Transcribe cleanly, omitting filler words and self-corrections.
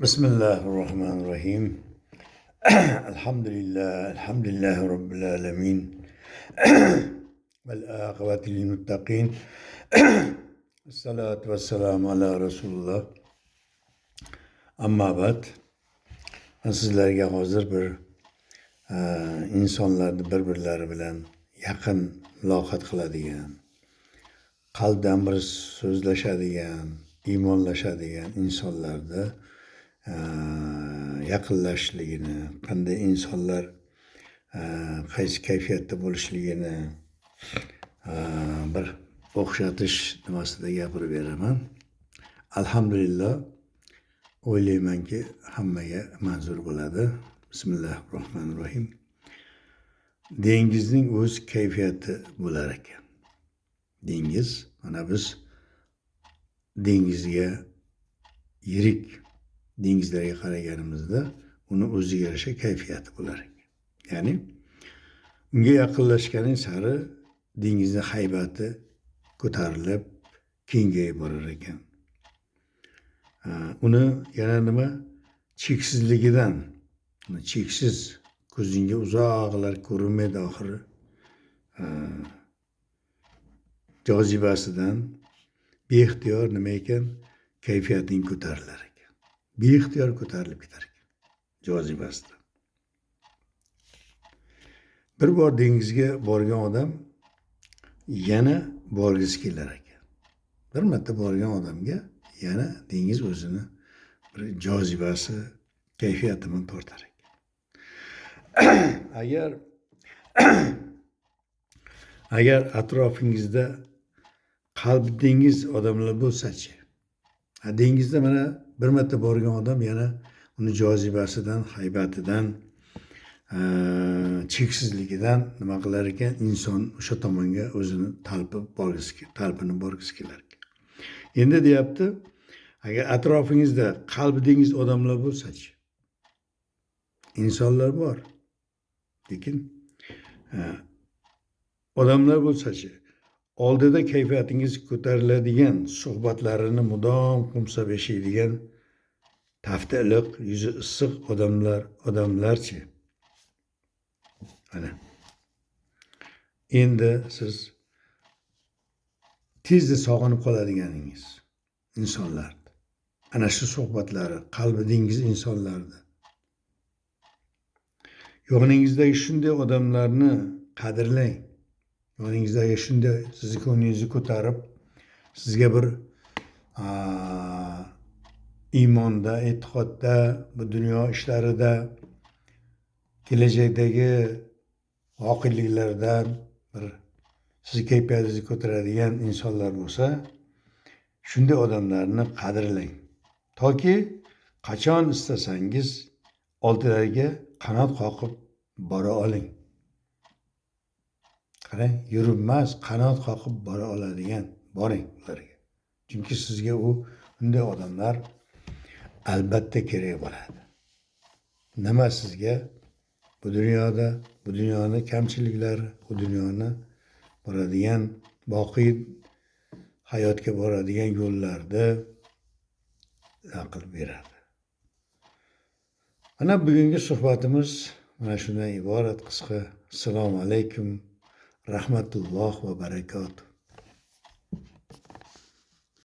Bismillahirrahmanirrahim. Elhamdülillahi Rabbil alemin. Vel âkıbeti lil muttaqin. Esselatu vesselamu ala Resulullah. Amma ba'd. Sizlarga hozir bir insonlarni bir-birlari bilan yaqin muloqot qiladigan, qalbdan bir so'zlashadigan, iymonlashadigan insonlarda yaqinlashishligini, qanday insonlar qaysi kayfiyatda bo'lishligini bir o'xshatish nimasida gapirib beraman. Alhamdulillah, o'ylaymanki hammaga manzur bo'ladi. Bismillahirrohmanirrohim. Dengizning o'z kayfiyati bo'lar ekan. Dengiz, mana biz dengizga yirik dengizlarga qaraganimizda uni o'ziga yarasha kayfiyati bo'lar ekan. Ya'ni unga yaqinlashganing sari dengizni haybati ko'tarilib, kengayib borar ekan. Uni yana nima? Cheksizligidan, cheksiz, ko'zingga uzoqlar ko'rinmaydi oxiri. Jozibasidan beixtiyor nima ekan? Kayfiyating ko'tarilar ekan. Beixtiyor ko'tarilib ketar ekan jozibasidan. Bir bor dengizga borgan odam yana borgisi kelar ekan. Bir marta borgan odamga yana dengiz o'zini bir jozibasi, kayfiyati bilan tortar ekan. agar atrofingizda qalbi dengiz odamlar bo'lsa-chi, dengizda mana bir marta borgan odam yana uni jozibasidan, haybatidan, cheksizligidan nima qilar ekan? Inson o'sha tomonga o'zini talpinib borgisi kelar ekan. Endi deyapti, agar atrofingizda qalbi dengiz odamlar bo'lsa-chi, insonlar bor, lekin odamlar bo'lsa-chi, oldida kayfiyatingiz ko'tariladigan, suhbatlarini mudom qumsab yashaydigan, tafti iliq, yuzi issiq odamlarchi. Ana. Endi siz tezda sog'inib qoladiganingiz insonlar. Ana shu suhbatlari, qalbi dengiz insonlarni. Yog'ingizdagi shunday odamlarni qadrlang. Yog'ingizdagi shunday sizni ko'nglingizni ko'tarib, sizga bir iymonda, e'tiqodda, bu dunyo ishlarida, kelajakdagi voqeliklardan bir sizni kayfiyatingizni ko'taradigan insonlar bo'lsa, shunday odamlarni qadrlang. Toki qachon istasangiz oldilariga qanot qoqib bora oling. Qarang, yuribmas, qanot qoqib bora oladigan, boring ularga. Chunki sizga unday odamlar albatta kerak bo'ladi. Nima sizga bu dunyoda, bu dunyoning kamchiliklari, bu dunyoni boradigan, boqiy hayotga boradigan yo'llarni qilib beradi. Mana bugungi suhbatimiz mana shundan iborat qisqa. Assalomu alaykum, rahmatulloh va barakatuh.